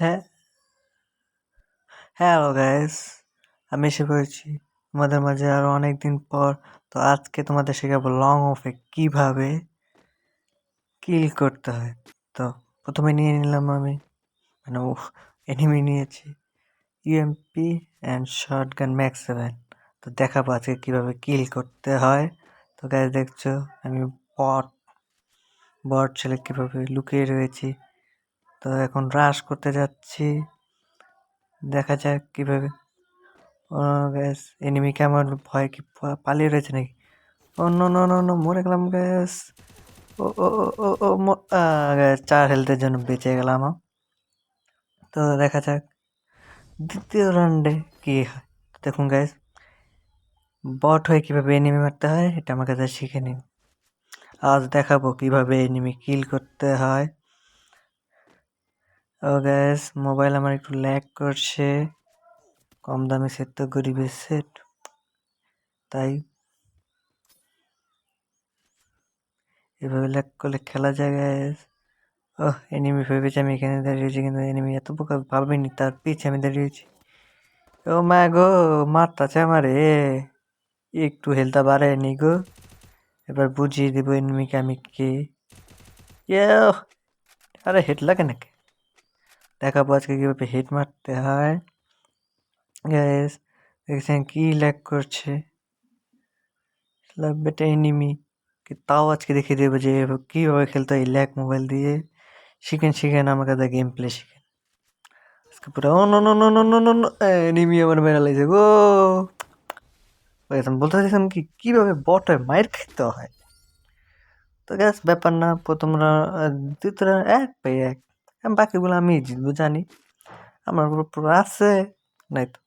হ্যাঁ, hello guys, আমি এসে পড়েছি তোমাদের মাঝে আরো অনেকদিন পর। তো আজকে তোমাদের শেখাবো লং অফে কিভাবে কিল করতে হয়। তো প্রথমে নিয়ে নিলাম আমি মানে এনিমি নিয়েছি ইউএমপি অ্যান্ড শর্টগান ম্যাক্স 7। তো দেখাবো আজকে কিভাবে কিল করতে হয়। তো গাইস দেখছো আমি বট বট ছেলে কিভাবে লুকিয়ে রয়েছি। তো এখন রাশ করতে যাচ্ছি, দেখা যাক কিভাবে। ও গ্যাস এনিমিকে আমার ভয় কি পালিয়ে রয়েছে নাকি? ও নো নো নো নো, মরে গেলাম গ্যাস। ও ও ও ও ও গ্যাস 4 হেলথের জন্য বেঁচে গেলাম। তো দেখা যাক দ্বিতীয় রাউন্ডে কি হয়। দেখুন গ্যাস, বট হয়ে কিভাবে এনিমি মারতে হয় এটা আমার কাছে শিখে নিন। আজ দেখাবো কিভাবে এনিমি কিল করতে হয়। ও গ্যাস, মোবাইল আমার একটু ল্যাগ করছে, কম দামি সেট তো গরিবের সেট, তাই এভাবে ল্যাগ করলে খেলা যায় গ্যাস। ওহ, এনিমি ভেবেছে আমি এখানে দাঁড়িয়েছি, কিন্তু এনিমি এত বোকা ভাবেনি তার পিছে আমি দাঁড়িয়েছি। ও মা গো, মারতাছে আমারে, একটু হেলতা বাড়ায়নি গো। এবার বুঝিয়ে দেবো এনিমিকে আমি কে। ইয়ে, আরে হেড লাগে নাকি, দেখাবো আজকে কিভাবে হেড মারতে হয়। গ্যাস দেখছেন কি ল্যাগ করছে, বেটা এনিমি কি, তাও আজকে দেখিয়ে দেবো যে কিভাবে খেলতে হয় ল্যাগ মোবাইল দিয়ে। শিখেন আমার কাছে গেম প্লে শিখেন আজকে পুরো। ও no no no no no no no, enemy আমার মেরা লাগছে গো। বলতে চাইছিলাম কি কিভাবে বট হয় মায়ের খেতে হয়। তো গ্যাস ব্যাপার না, প্রথম দ্বিতীয় এক পাই এক, বাকিগুলো আমি জিতবো জানি, আমার উপর পুরো আছে নাই তো।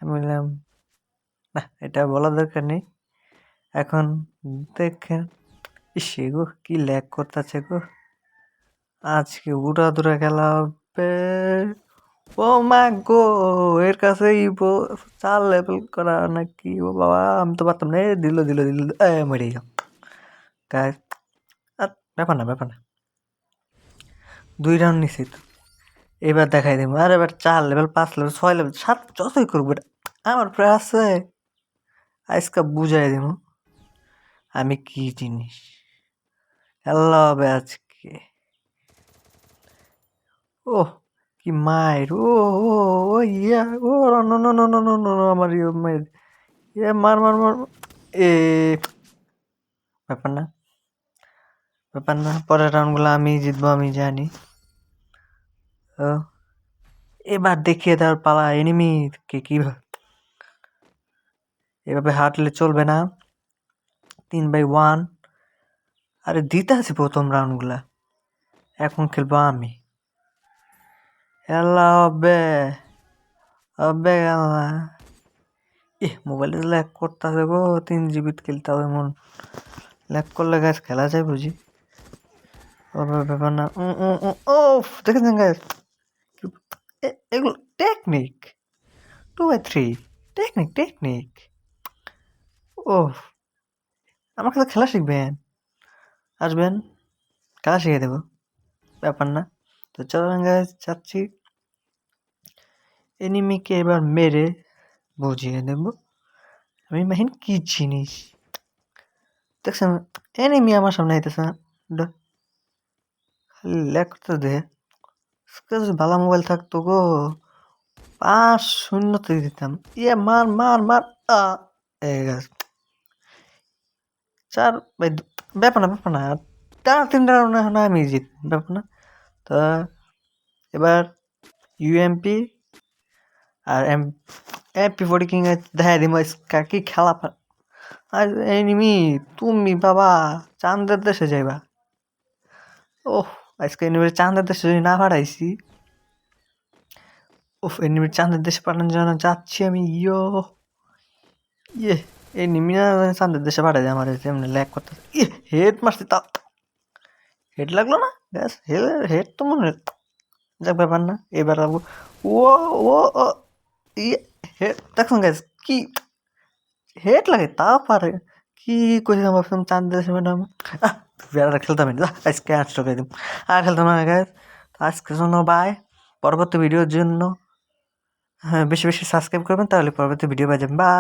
আমি বললাম না, এটা বলার দরকার নেই এখন। দেখেন ইসে গো কি ল্যাগ করতেছে গো, আজকে উড়া দুরা খেলা হবে। ও মা গো, এর কাছে 4 লেভেল করা নাকি? ও বাবা, আমি তো পারতাম না। দিল দিল দিল, মরে গেলাম গাইস। ব্যাপার না 2 রাউন্ড নিছি তো, এবার দেখাই দিব। আর এবার 4 লেভেল 5 লেভেল 6 লেভেল 7 যতই করবো আমার প্রায় আছে, আজকে বুঝাই দিব আমি কি জিনিস। আল্লাহ হবে আজকে। ও কি মায়ের, ও ও ও ইয়া, ও no no no no no no, আমার মায়ের মার মার মার। এ ব্যাপার না পরের রাউন্ডগুলো আমি জিতবো আমি জানি। তো এবার দেখিয়ে দেওয়ার পালা এনিমিকে কিভাবে। এভাবে হাঁটলে চলবে না, 3x1। আরে দিতে আছে প্রথম রাউন্ডগুলা, এখন খেলবো আমি। খেলা হবে হবে খেলা। মোবাইলে ল্যাগ করতেছে গো, 3 GB খেলতে হবে মন। ল্যাগ করলে গাছ খেলা যায় বুঝি। ব্যাপার না। ও দেখেছেন গাছ, এগুলো টেকনিক, 2x3 টেকনিক। ও আমার কাছে খেলা শিখবেন, আসবেন খেলা শিখে দেবো, ব্যাপার না। তো চলেন গাছ যাচ্ছি, এনিমিকে এবার মেরে বুঝিয়ে দেব আমি মাহিন কি জিনিস। দেখছেন এনিমি আমার সামনে আইতেছে না, খালি ল্যাগ করতে দে। যদি ভালো মোবাইল থাকতো গো, 5-0 দিতাম। মার মার মার, এই গাছ 4 ব্যাপার না 3টা রাউন্ড এখন আমি জিত, ব্যাপার না। তো এবার ইউএমপি আর MP40 কিং দেখা দিম কি খেলা। আর এনিমি তুমি বাবা চাঁদের দেশে যাইবা। ওহ, আজকে এনিমির চাঁদের দেশে যদি না পাঠাইছি, এনিমির চাঁদের দেশে পাঠানোর জন্য যাচ্ছি আমি। এনিমি না চাঁদের দেশে পাঠাই আমার এমনি ল্যাগ করতে। হেড মারছি, তা হেড লাগলো না ব্যাস, হেড তো মনে যাক ব্যাপার না। এবার ও ও ও হেড দেখুন গ্যাস কি হেড লাগে, তা পারে কি কইছিলাম ভাবছিলাম চাঁদ দেশে ম্যাডাম। আর খেলতাম না, আজকে আনস্টল করে দিম, আর খেলতাম না গাইস। আজকের জন্য বাই। পরবর্তী ভিডিওর জন্য হ্যাঁ বেশি বেশি সাবস্ক্রাইব করবেন, তাহলে পরবর্তী ভিডিও পেয়ে যাবেন। বাই।